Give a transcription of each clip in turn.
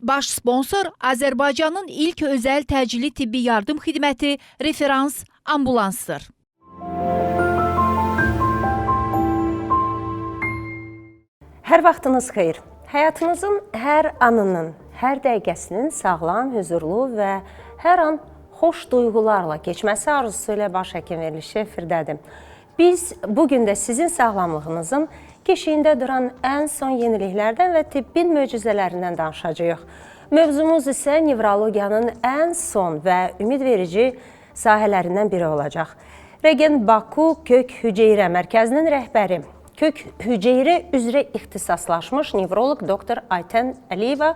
Baş sponsor Azərbaycanın ilk özəl təcili tibbi yardım xidməti Referans Ambulansdır. Hər vaxtınız xeyir. Həyatınızın hər anının, hər dəqiqəsinin sağlam, huzurlu və hər an xoş duyğularla keçməsi arzusu ilə baş həkim verilişi efirdədir. Biz bugün də sizin sağlamlığınızın keşiyində duran ən son yeniliklərdən və tibbin möcüzələrindən danışacağıq. Mövzumuz isə nevrologiyanın ən son və ümidverici sahələrindən biri olacaq. Regen Baku Kök Hüceyrə Mərkəzinin rəhbəri, kök hüceyrə üzrə ixtisaslaşmış nevroloq doktor Aytən Əliyeva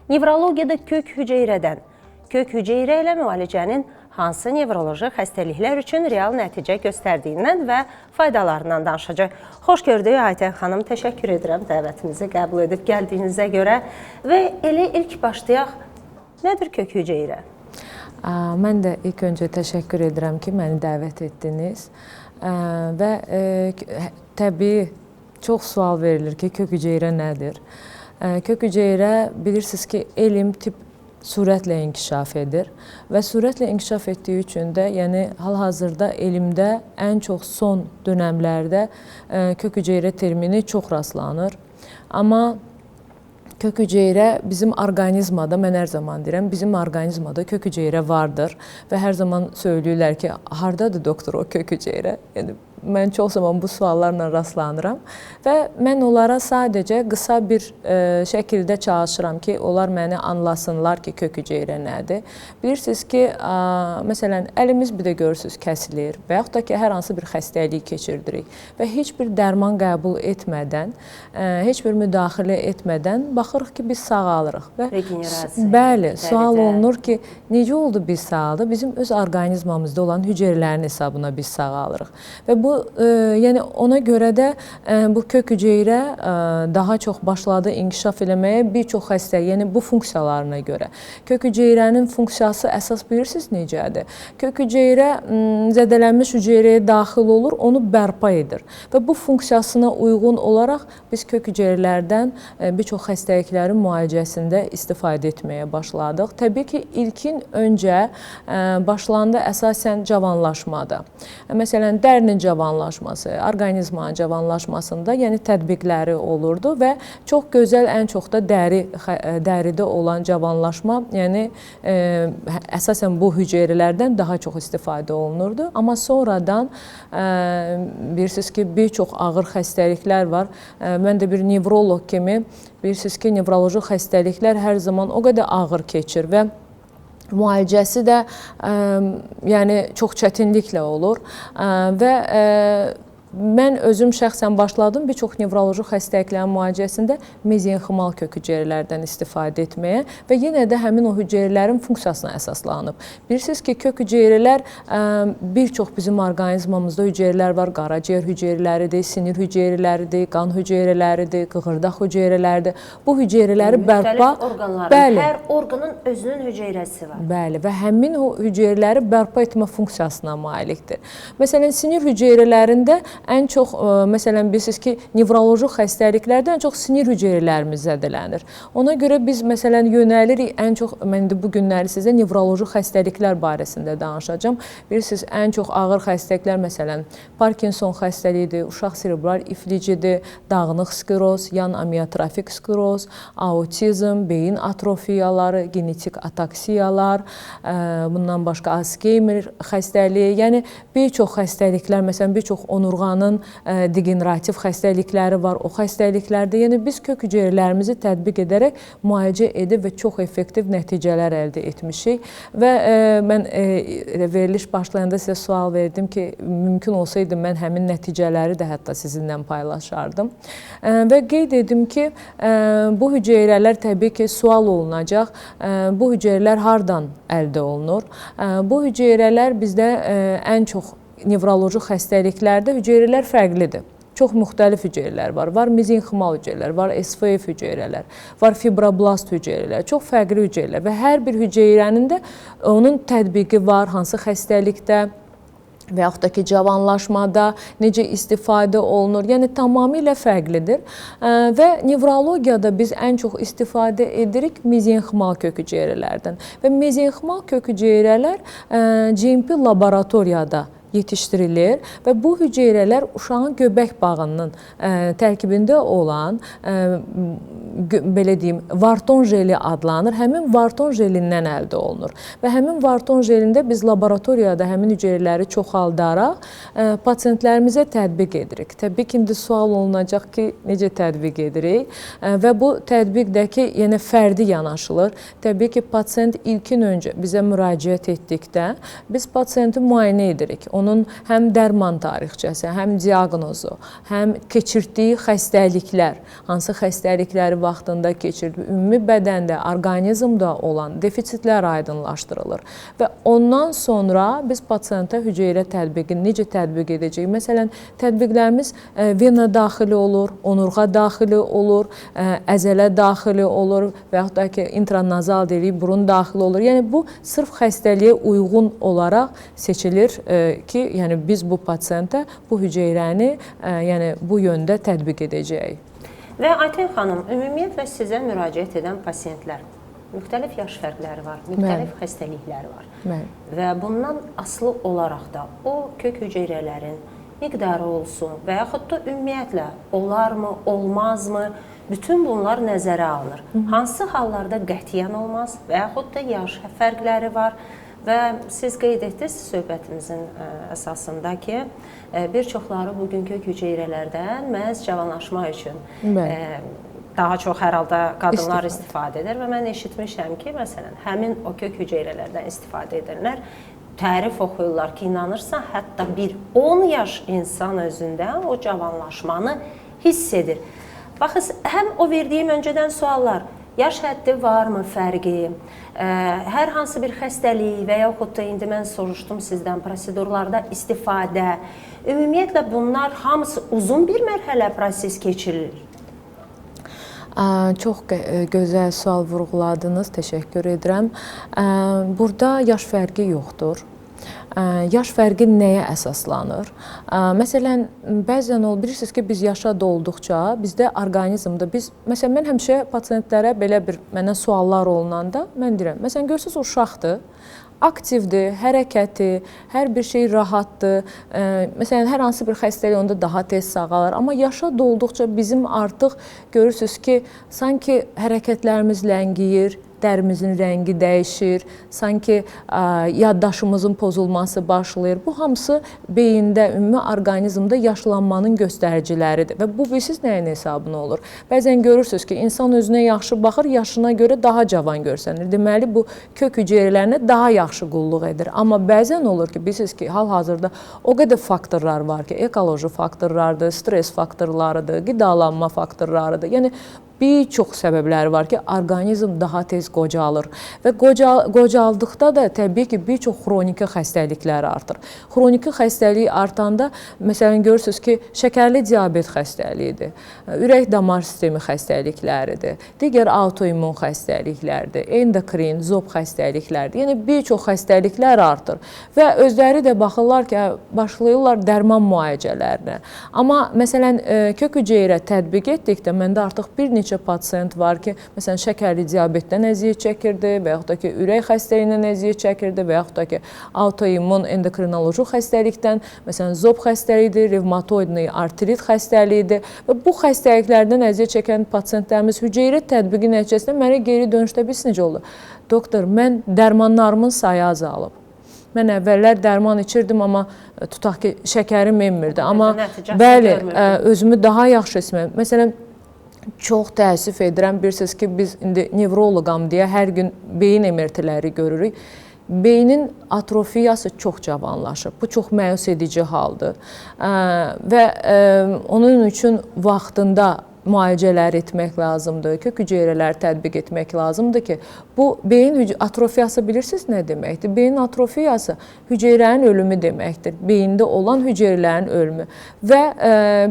nevrologiyada kök hüceyrədən, kök hüceyrə ilə müalicənin hansı nevroloji xəstəliklər üçün real nəticə göstərdiyindən və faydalarından danışacaq. Xoş gördük Aytən xanım, təşəkkür edirəm dəvətimizi qəbul edib gəldiyinizə görə və elə ilk başlayaq, nədir kök hüceyrə? Mən də ilk öncə təşəkkür edirəm ki, məni dəvət etdiniz və təbii çox sual verilir ki, kök hüceyrə nədir? Kök hüceyrə bilirsiniz ki, elm, tibb sürətlə inkişaf edir və sürətlə inkişaf etdiyi üçün də, yəni hal-hazırda elmdə ən çox son dönəmlərdə kök hüceyrə termini çox rastlanır. Amma kök hüceyrə bizim orqanizmada, mən hər zaman deyirəm, bizim orqanizmada kök hüceyrə vardır və hər zaman söyləyirlər ki, hardadır doktor o kök hüceyrə? Yəni, mən çox zaman bu suallarla rastlanıram və mən onlara sadəcə qısa bir şəkildə çalışıram ki, onlar məni anlasınlar ki, kök hüceyrə nədir. Bilirsiniz ki, məsələn, əlimiz bir də görürsünüz kəsilir və yaxud da ki, hər hansı bir xəstəlik keçirdirik və heç bir dərman qəbul etmədən, heç bir müdaxilə etmədən baxırıq ki, biz sağalırıq. Bəli, sual olunur ki, necə oldu biz sağaldıq? Bizim öz orqanizmamızda olan hüceyrələrin hesabına biz sağalırıq. Və bu, yəni ona görə də bu kök hüceyrə daha çox başladı inkişaf eləməyə bir çox xəstəlik, yəni bu funksiyalarına görə. Kök hüceyrənin funksiyası əsas bilirsiniz necədir? Kök hüceyrə zədələnmiş hüceyrəyə daxil olur, onu bərpa edir və bu funksiyasına uyğun olaraq biz kök hüceyrələrdən bir çox xəstəliklərin müalicəsində istifadə etməyə başladıq. Təbii ki, ilkin öncə başlandı əsasən cavanlaşmada. Məsələn, dərinin cavanlaşması, orqanizmanın cavanlaşmasında yəni tətbiqləri olurdu və çox gözəl, ən çox da dəridə olan cavanlaşma, yəni əsasən bu hüceyrələrdən daha çox istifadə olunurdu. Amma sonradan bilirsiniz ki, bir çox ağır xəstəliklər var. Mən də bir nevroloq kimi bilirsiniz ki, nevroloji xəstəliklər hər zaman o qədər ağır keçir və müalicəsi də yəni çox çətinliklə olur və mən özüm şəxsən başladım bir çox nevroloji xəstəliklərin müalicəsində mezenximal kök hüceyrələrdən istifadə etməyə və yenə də həmin o hüceyrələrin funksiyasına əsaslanıb. Bilirsiniz ki, kök hüceyrələr bir çox bizim orqanizmamızda hüceyrələr var. Qaraciyər hüceyrələridir, sinir hüceyrələridir, qan hüceyrələridir, qığırdaq hüceyrələridir. Bu hüceyrələri bərpa... Müxtəlif orqanların, hər orqanın özünün hüceyrəsi var. Bəli, və həmin o hüceyrələri bərpa etmə funksiyasına malikdir. Məsələn, sinir hüceyrələrində ən çox, məsələn, bilirsiniz ki, nevroloji xəstəliklərdən çox sinir hüceyrələrimiz zədələnir. Ona görə biz, məsələn, yönəlirik ən çox, mən də bu günləri sizə nevroloji xəstəliklər barəsində danışacağım. Bilirsiniz, ən çox ağır xəstəliklər, məsələn, Parkinson xəstəliyidir, uşaq serebral iflicidir, dağınıq skleroz, yan amiotrofik skleroz, autizm, beyin atrofiyaları, genetik ataksiyalar, bundan başqa Alzheimer xəstəliyi, yəni bir çox xəstəliklər, məsələn, bir çox onurğanın degenerativ xəstəlikləri var, o xəstəliklərdə, yəni biz kök hüceyrələrimizi tətbiq edərək müalicə edib və çox effektiv nəticələr əldə etmişik və mən veriliş başlayanda sizə sual verdim ki, mümkün olsaydı mən həmin nəticələri də hətta sizinlə paylaşardım və qeyd edim ki, bu hüceyrələr təbii ki, sual olunacaq, bu hüceyrələr hardan əldə olunur? Bu hüceyrələr bizdə ən çox nevroloji xəstəliklərdə hüceyrələr fərqlidir. Çox müxtəlif hüceyrələr var. Var mezenximal hüceyrələr, var SVF hüceyrələr, var fibroblast hüceyrələr, çox fərqli hüceyrələr və hər bir hüceyrənin də onun tətbiqi var, hansı xəstəlikdə, və yaxud da ki, cavanlaşmada necə istifadə olunur, yəni tamamilə fərqlidir. Və nevrologiyada biz ən çox istifadə edirik mezenximal kök hüceyrələrdən və mezenximal kök hüceyrələr GMP laboratoriyada yetişdirilir və bu hüceyrələr uşağın göbək bağının tərkibində olan belə deyim, varton jeli adlanır. Həmin varton jelindən əldə olunur və həmin varton jelində biz laboratoriyada həmin hüceyrələri çoxaldaraq pasientlərimizə tətbiq edirik. Təbii ki, indi sual olunacaq ki, necə tətbiq edirik və bu tətbiqdəki yəni fərdi yanaşılır. Təbii ki, pasient ilkin öncə bizə müraciət etdikdə biz pasienti müayinə edirik. Onun həm dərman tarixçəsi, həm diaqnozu, həm keçirdiyi xəstəliklər, hansı xəstəlikləri vaxtında keçirdi, ümumi bədəndə, orqanizmdə olan defisitlər aydınlaşdırılır və ondan sonra biz pasiyenta hüceyrə tətbiqini necə tətbiq edəcəyik? Məsələn, tətbiqlərimiz vena daxili olur, onurğa daxili olur, əzələ daxili olur və yaxud da ki, intranazal deyilik, burun daxili olur. Yəni, bu sırf xəstəliyə uyğun olaraq seçilir ki, yəni biz bu pasiyentə bu hüceyrəni yəni bu yöndə tətbiq edəcəyik. Və Ayten xanım, ümumiyyətlə sizə müraciət edən pasiyentlər müxtəlif yaş fərqləri var, müxtəlif xəstəlikləri var. Və bundan asılı olaraq da o kök hüceyrələrin miqdarı olsun və yaxud da ümumiyyətlə olarmı, olmazmı? Bütün bunlar nəzərə alınır. Hansı hallarda qətiyyən olmaz və yaxud da yaş fərqləri var? Və siz qeyd etdiniz söhbətimizin əsasında ki, bir çoxları bugün kök hüceyrələrdən məhz cavanlaşma üçün daha çox hər halda qadınlar istifadə edir və mən eşitmişəm ki, məsələn, həmin o kök hüceyrələrdən istifadə edənlər tərif oxuyurlar ki, inanırsan, hətta bir 10 yaş insan özündə o cavanlaşmanı hiss edir. Baxın, həm o verdiyim öncədən suallar, yaş həddi varmı fərqi, hər hansı bir xəstəlik və yaxud da indi mən soruşdum sizdən prosedurlarda istifadə, ümumiyyətlə bunlar hamısı uzun bir mərhələ proses keçirilir. Çox gözəl sual vurğuladınız, təşəkkür edirəm. Burada yaş fərqi yoxdur. Yaş fərqi nəyə əsaslanır? Məsələn, bəzən bilirsiniz ki, biz yaşa dolduqca bizdə orqanizmdə məsələn, mən həmişə pasiyentlərə belə mənə suallar olunanda mən deyirəm, məsələn, görürsünüz, uşaqdır, aktivdir, hərəkəti, hər bir şey rahatdır. Məsələn, hər hansı bir xəstəlik onda daha tez sağalır. Amma yaşa dolduqca bizim artıq görürsünüz ki, sanki hərəkətlərimiz ləngiyir, dərimizin rəngi dəyişir, sanki yaddaşımızın pozulması başlayır. Bu hamısı beyində, ümumi orqanizmdə yaşlanmanın göstəriciləridir. Və bu bilirsiniz nəyin hesabına olur? Bəzən görürsünüz ki, insan özünə yaxşı baxır, yaşına görə daha cavan görsənir. Deməli, bu kök hüceyrələrinə daha yaxşı qulluq edir. Amma bəzən olur ki, bilirsiniz ki, hal-hazırda o qədər faktorlar var ki, ekoloji faktorlardır, stres faktorlarıdır, qidalanma faktorlarıdır. Yəni, bir çox səbəbləri var ki, orqanizm daha tez qocalır və qocaldıqda da təbii ki, bir çox xroniki xəstəliklər artır. Xroniki xəstəlik artanda, məsələn, görürsünüz ki, şəkərli diabet xəstəliyidir, ürək-damar sistemi xəstəlikləridir, digər autoimmun xəstəliklərdir, endokrin, zob xəstəliklərdir. Yəni, bir çox xəstəliklər artır və özləri də baxırlar ki, başlayırlar dərman müalicələrinə. Amma, məsələn, kök hüceyrə tətbiq etdikdə məndə artıq bir neçə pasiyent var ki, məsələn, şəkərli diabetdən əziyyət çəkirdi və yaxud da ki, ürək xəstəliyindən əziyyət çəkirdi və yaxud da ki, autoimmun endokrinoloji xəstəlikdən, məsələn, zob xəstəliyidir, revmatoidli artrit xəstəliyidir və bu xəstəliklərdən əziyyət çəkən pasiyentlərimiz hüceyrə tətbiqi nəticəsində mənə geri dönüşdə biz necə olur? Doktor, mən dərmanlarımın sayı azalıb. Mən əvvəllər dərman içirdim, amma tutaq ki, şəkərim enmirdi. Amma bəli, özümü daha yaxşı hissə. Məsələn, çox təəssüf edirəm, bilirsiniz ki, biz indi nevroloqam deyə hər gün beyin MRT-ləri görürük. Beynin atrofiyası çox cavanlaşıb. Bu çox məyus edici haldır. Və onun üçün vaxtında müalicələr etmək lazımdır, kök hüceyrələr tətbiq etmək lazımdır ki, bu beyin atrofiyası bilirsiniz nə deməkdir? Beyin atrofiyası hüceyrənin ölümü deməkdir. Beyində olan hüceyrələrin ölümü. Və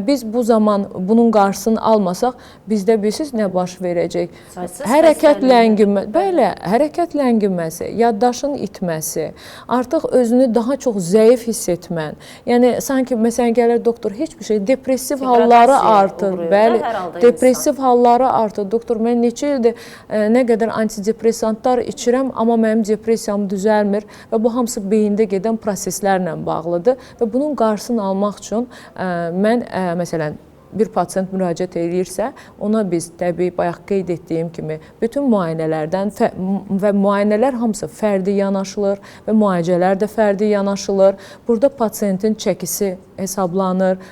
biz bu zaman bunun qarşısını almasaq, bizdə bilirsiniz nə baş verəcək? Hərəkət ləngiməsi, bəli, hərəkət ləngiməsi, yaddaşın itməsi, artıq özünü daha çox zəif hiss etmən. Yəni sanki məsələn gəlir doktor heç bir şey, depressiv halları artır. Bəli, depressiv halları artır. Doktor, mən neçə ildir nə qədər antidepressantlar içirəm, amma mənim depressiyam düzəlmir və bu hamısı beyində gedən proseslərlə bağlıdır və bunun qarşısını almaq üçün mən məsələn bir pasient müraciət edirsə, ona biz təbii bayaq qeyd etdiyim kimi bütün müayinələrdən və müayinələr hamısı fərdi yanaşılır və müalicələr də fərdi yanaşılır. Burada pasientin çəkisi hesablanır.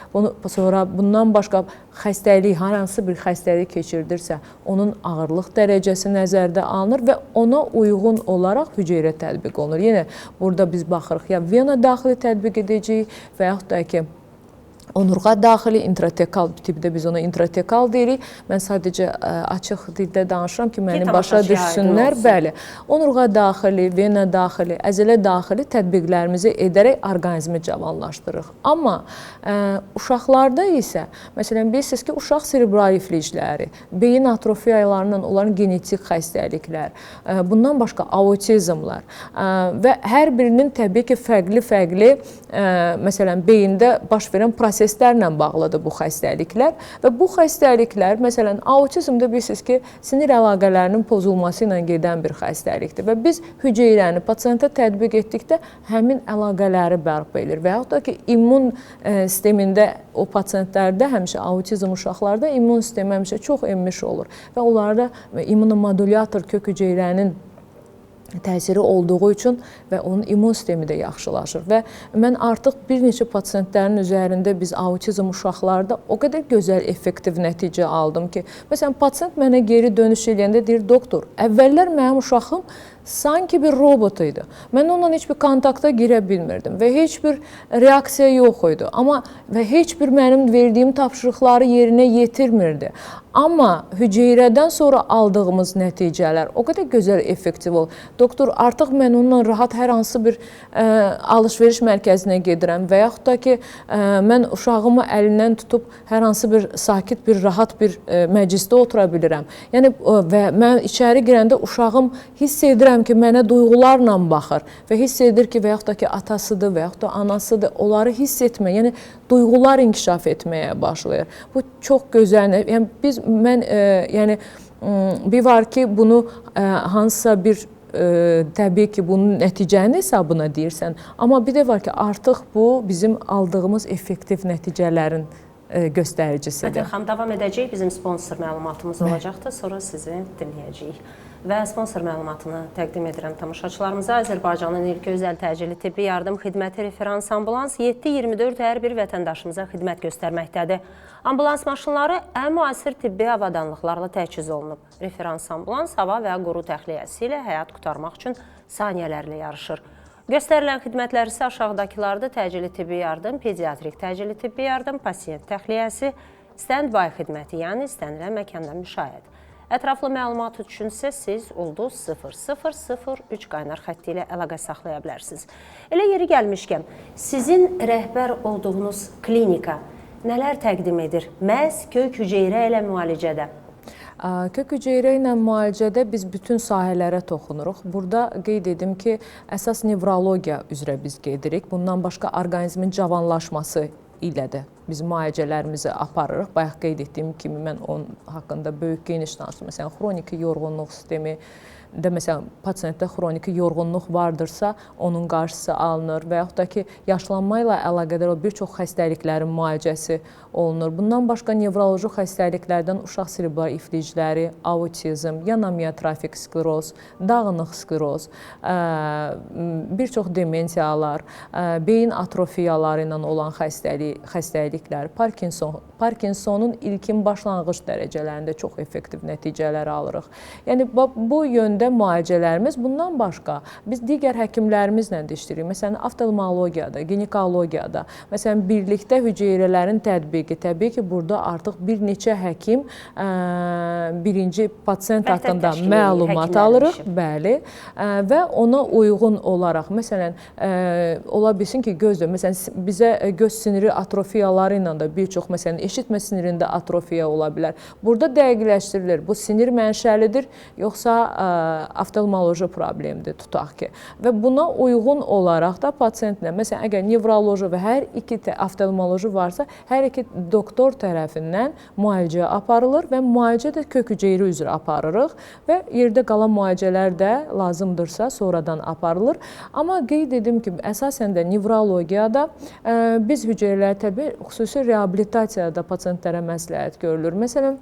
Sonra bundan başqa xəstəlik, hər hansı bir xəstəlik keçirdirsə, onun ağırlıq dərəcəsi nəzərdə alınır və ona uyğun olaraq hüceyrə tətbiq olunur. Yenə burada biz baxırıq, ya vena daxili tətbiq edəcəyik və yaxud da ki, onurğa daxili, intratekal tipdə biz ona intratekal deyirik. Mən sadəcə açıq dildə danışıram ki, məni başa düşsünlər. Bəli, onurğa daxili, vena daxili, əzələ daxili tətbiqlərimizi edərək orqanizmi cavanlaşdırırıq. Amma uşaqlarda isə, məsələn, bilirsiniz ki, uşaq serebral iflicləri, beyin atrofiyalarından olan genetik xəstəliklər, bundan başqa autizmlar və hər birinin təbii ki, fərqli, məsələn, beyində baş verən proseslərlə bağlıdır bu xəstəliklər və bu xəstəliklər, məsələn, autizmdə bilirsiniz ki, sinir əlaqələrinin pozulması ilə gedən bir xəstəlikdir və biz hüceyrəni pasiyenta tətbiq etdikdə həmin əlaqələri bərpa edir və yaxud da ki, immun sistemində o pasiyentlərdə, həmişə autizm uşaqlarda immun sistemi həmişə çox enmiş olur və onlarda immunomodulyator kök hüceyrənin təsiri olduğu üçün və onun immun sistemi də yaxşılaşır və mən artıq bir neçə pasiyentlərin üzərində biz autizm uşaqlarda o qədər gözəl, effektiv nəticə aldım ki, məsələn, pasiyent mənə geri dönüş edəndə deyir, doktor, əvvəllər mənim uşağım sanki bir robot idi. Mən onunla heç bir kontakta girə bilmirdim və heç bir reaksiya yox idi. Amma və heç bir mənim verdiyim tapşırıqları yerinə yetirmirdi. Amma hüceyrədən sonra aldığımız nəticələr o qədər gözəl, effektiv olur. Doktor, artıq mən onunla rahat hər hansı bir alış-veriş mərkəzinə gedirəm və yaxud da ki, mən uşağımı əlindən tutub hər hansı bir sakit, bir rahat bir məclisdə otura bilirəm. Yəni, və mən içəri girəndə uşağım hiss edirəm ki, mənə duyğularla baxır və hiss edir ki, və yaxud da ki, atasıdır və yaxud da anasıdır, onları hiss etmə, yəni duyğular inkişaf etməyə başlayır. Bu çox gözəl, yəni yəni bir var ki, bunu hansısa bir təbii ki, bunun nəticənin hesabına deyirsən, amma bir də var ki, artıq bu bizim aldığımız effektiv nəticələrin göstəricisidir. Mədin xanım, davam edəcək, bizim sponsor məlumatımız olacaqdır, sonra sizi dinləyəcəyik. Və sponsor məlumatını təqdim edirəm tamaşaçılarımıza. Azərbaycanın ilk özəl təcili tibbi yardım xidməti referans ambulans 7-24 hər bir vətəndaşımıza xidmət göstərməkdədir. Ambulans maşınları ən müasir tibbi avadanlıqlarla təchiz olunub. Referans ambulans hava və quru təxliyəsi ilə həyat qurtarmaq üçün saniyələrlə yarışır. Göstərilən xidmətlər isə aşağıdakılardır: təcili tibbi yardım, pediatrik təcili tibbi yardım, pasiyent təxliyəsi, stand-by xidməti, yəni istənilən məkanda müşahidə. Ətraflı məlumat üçün isə siz ulduz 0003 qaynar xətti ilə əlaqə saxlaya bilərsiniz. Elə yeri gəlmişkən, sizin rəhbər olduğunuz klinika nələr təqdim edir məhz kök hüceyrə ilə müalicədə? Kök hüceyrə ilə müalicədə biz bütün sahələrə toxunuruq. Burada qeyd edim ki, əsas nevrologiya üzrə biz gedirik. Bundan başqa orqanizmin cavanlaşması ilə də biz müalicələrimizi aparırıq. Bayaq qeyd etdiyim kimi mən onun haqqında böyük geniş danışdım. Məsələn, xroniki yorğunluq sistemi də, məsələn, pasiyentdə xroniki yorğunluq vardırsa, onun qarşısı alınır və yaxud da ki, yaşlanma ilə əlaqədar bir çox xəstəliklərin müalicəsi olunur. Bundan başqa nevroloji xəstəliklərdən uşaq serebral iflicləri, autizm, yanomiyotrofik skleroz, dağınıq skleroz, bir çox demensiyalar, beyin atrofiyaları ilə olan xəstəliklər, Parkinsonun ilkin başlanğıc dərəcələrində çox effektiv nəticələr alırıq. Yəni, bu yöndə gündə müalicələrimiz bundan başqa biz digər həkimlərimizlə də işləyirik. Məsələn, oftalmologiyada, ginekologiyada, məsələn, birlikdə hüceyrələrin tətbiqi. Təbii ki, burada artıq bir neçə həkim birinci pasiyent haqqında məlumat alırıq, bəli, və ona uyğun olaraq, məsələn, ola bilsin ki, gözdür. Məsələn, bizə göz siniri atrofiyaları ilə də bir çox, məsələn, eşitmə sinirində atrofiya ola bilər. Burada dəqiqləşdirilir. Bu sinir mənşəlidir, yoxsa oftalmoloji problemdir, tutaq ki. Və buna uyğun olaraq da pasiyentlə, məsələn, əgər nevroloji və hər iki oftalmoloji varsa, hər iki doktor tərəfindən müalicə aparılır və müalicə də kök hüceyri üzrə aparırıq və yerdə qalan müalicələr də lazımdırsa sonradan aparılır. Amma qeyd edim ki, əsasən də nevrologiyada biz hüceyrələri təbii xüsusi reabilitasiyada pasiyentlərə məsləhət görülür. Məsələn,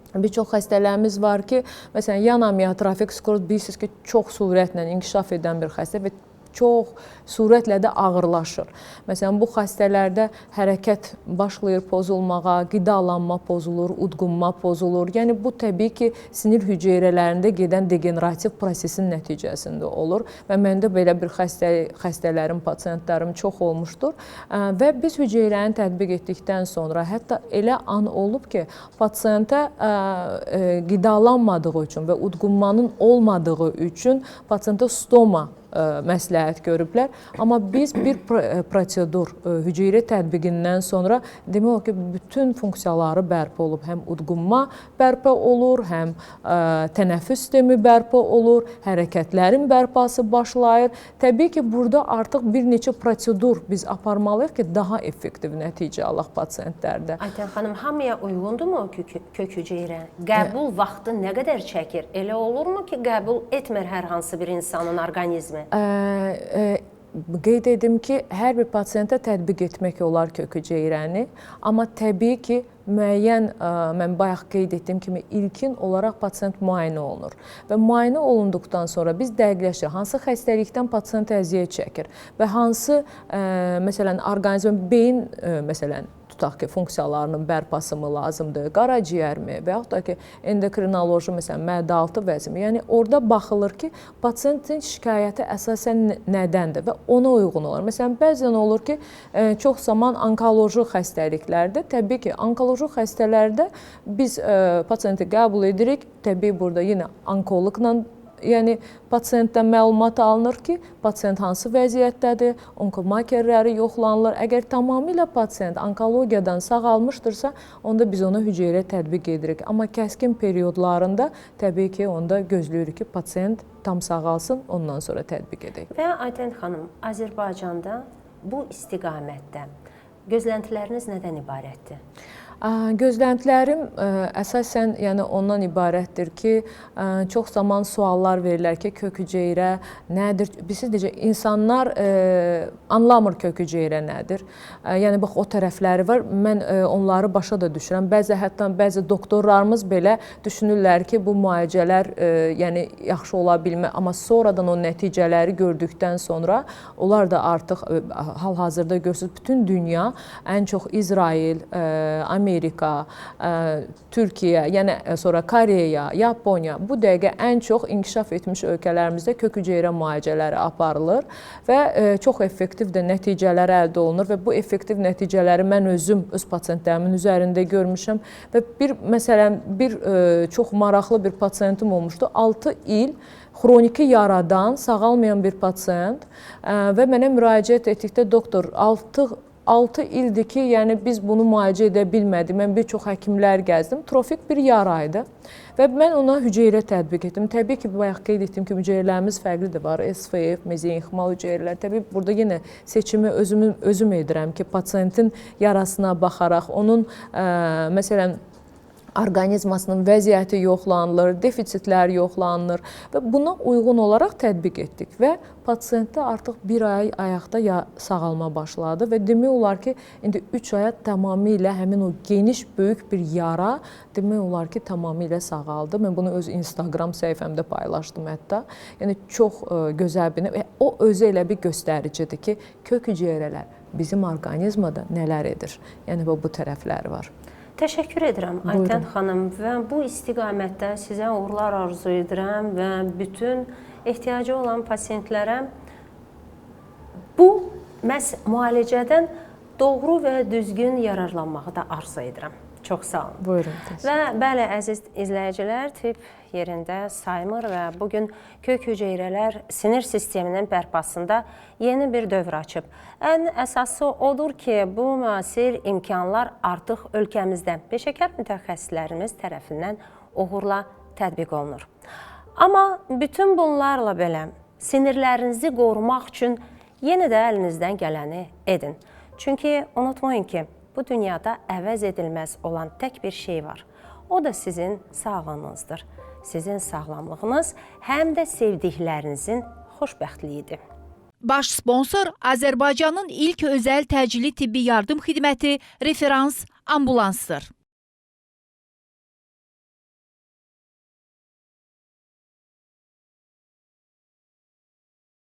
bir çox xəstələrimiz var ki, məsələn, yan amiotrofik skleroz bilirsiniz ki, çox sürətlə inkişaf edən bir xəstə və çox sürətlə də ağırlaşır. Məsələn, bu xəstələrdə hərəkət başlayır pozulmağa, qidalanma pozulur, udqunma pozulur. Yəni, bu təbii ki, sinir hüceyrələrində gedən degenerativ prosesin nəticəsində olur və məndə belə bir xəstələrim, pasiyentlərim çox olmuşdur və biz hüceyrəni tətbiq etdikdən sonra hətta elə an olub ki, pasiyentə qidalanmadığı üçün və udqunmanın olmadığı üçün pasiyentə stoma məsləhət görüblər. Amma biz bir prosedur hüceyrə tətbiqindən sonra demək olar ki, bütün funksiyaları bərpa olub. Həm udqunma bərpa olur, həm tənəffüs sistemi bərpa olur, hərəkətlərin bərpası başlayır. Təbii ki, burada artıq bir neçə prosedur biz aparmalıyıq ki, daha effektiv nəticə alaq pasiyentlərdə. Aytən xanım, hamıya uyğundurmu kök hüceyrə? Qəbul vaxtı nə qədər çəkir? Elə olurmu ki, qəbul etmir hər hansı bir insanın orqanizmi? Qeyd edim ki, hər bir pasiyentə tətbiq etmək olar kök hüceyrəni, amma təbii ki, müəyyən, mən bayaq qeyd etdiyim kimi, ilkin olaraq pasiyent müayinə olunur. Və müayinə olunduqdan sonra biz dəqiqləşirik, hansı xəstəlikdən pasiyent əziyyət çəkir və hansı, məsələn, orqanizmin beyin, məsələn, tutaq ki, funksiyalarının bərpası mı lazımdır, qaraciyərmi və yaxud da ki, endokrinoloji, məsələn, mədə-altı vəzmi. Yəni, orada baxılır ki, pasiyentin şikayəti əsasən nədəndir və ona uyğun olur. Məsələn, bəzən olur ki, çox zaman onkoloji xəstəliklərdə, təbii ki, onkoloji xəstələrdə biz pasiyenti qəbul edirik, təbii burada yenə onkoloqla, yəni pasiyentdən məlumat alınır ki, pasiyent hansı vəziyyətdədir, onkomarkerləri yoxlanılır. Əgər tamamilə pasiyent onkologiyadan sağalmışdırsa, onda biz ona hüceyrə tətbiq edirik. Amma kəskin periodlarında təbii ki, onda gözləyirik ki, pasiyent tam sağalsın, ondan sonra tətbiq edək. Və Aytən xanım, Azərbaycanda bu istiqamətdə gözləntiləriniz nədən ibarətdir? Gözləntilərim əsasən ondan ibarətdir ki, çox zaman suallar verirlər ki, kök hüceyrə nədir? Bilirsiniz, insanlar anlamır kök hüceyrə nədir. Yəni, bax, o tərəfləri var. Mən onları başa da düşürəm. Bəzi doktorlarımız belə düşünürlər ki, bu müalicələr yaxşı ola bilmir. Amma sonradan o nəticələri gördükdən sonra onlar da artıq hal-hazırda görürsünüz, bütün dünya, ən çox İsrail, Amerika, Türkiyə, yəni sonra Koreya, Yaponiya, bu dəqiqə ən çox inkişaf etmiş ölkələrimizdə kök hüceyrə müalicələri aparılır və çox effektiv də nəticələr əldə olunur və bu effektiv nəticələri mən özüm öz pasiyentlərimin üzərində görmüşəm və məsələn, çox maraqlı bir pasiyentim olmuşdu. 6 il xroniki yaradan sağalmayan bir pasiyent və mənə müraciət etdikdə doktor 6 ildir ki, yəni biz bunu müalicə edə bilmədik. Mən bir çox həkimlər gəzdim. Trofik bir yaraydı və mən ona hüceyrə tətbiq etdim. Təbii ki, bayaq qeyd etdiyim kimi hüceyrələrimiz fərqlidir. Var SVF, mezenximal hüceyrələr. Təbii burada yenə seçimi özüm edirəm ki, pasiyentin yarasına baxaraq, onun məsələn, orqanizmasının vəziyyəti yoxlanılır, defisitlər yoxlanılır və buna uyğun olaraq tətbiq etdik və pasiyentdə artıq bir ay ayaqda sağalma başladı və demək olar ki, indi 3 aya tamamilə həmin o geniş, böyük bir yara demək olar ki, tamamilə sağaldı. Mən bunu öz Instagram səhifəmdə paylaşdım hətta. Yəni, çox gözəl bir, o özü elə bir göstəricidir ki, kök hüceyrələr bizim orqanizmada nələr edir? Yəni, bu tərəfləri var. Təşəkkür edirəm Aytən xanım və bu istiqamətdə sizə uğurlar arzu edirəm və bütün ehtiyacı olan pasientlərə bu məhz müalicədən doğru və düzgün yararlanmağı da arzu edirəm. Çox sağ olun. Buyurun. Və bəli, əziz izləyicilər, tibb yerində saymır və bugün kök hüceyrələr sinir sisteminin bərpasında yeni bir dövr açıb. Ən əsası odur ki, bu müasir imkanlar artıq ölkəmizdə peşəkar mütəxəssislərimiz tərəfindən uğurla tətbiq olunur. Amma bütün bunlarla belə sinirlərinizi qorumaq üçün yenə də əlinizdən gələni edin. Çünki unutmayın ki, bu dünyada əvəz edilməz olan tək bir şey var. O da sizin sağlığınızdır. Sizin sağlamlığınız həm də sevdiklərinizin xoşbəxtliyidir. Baş sponsor Azərbaycanın ilk özəl təcili tibbi yardım xidməti Referans Ambulansdır.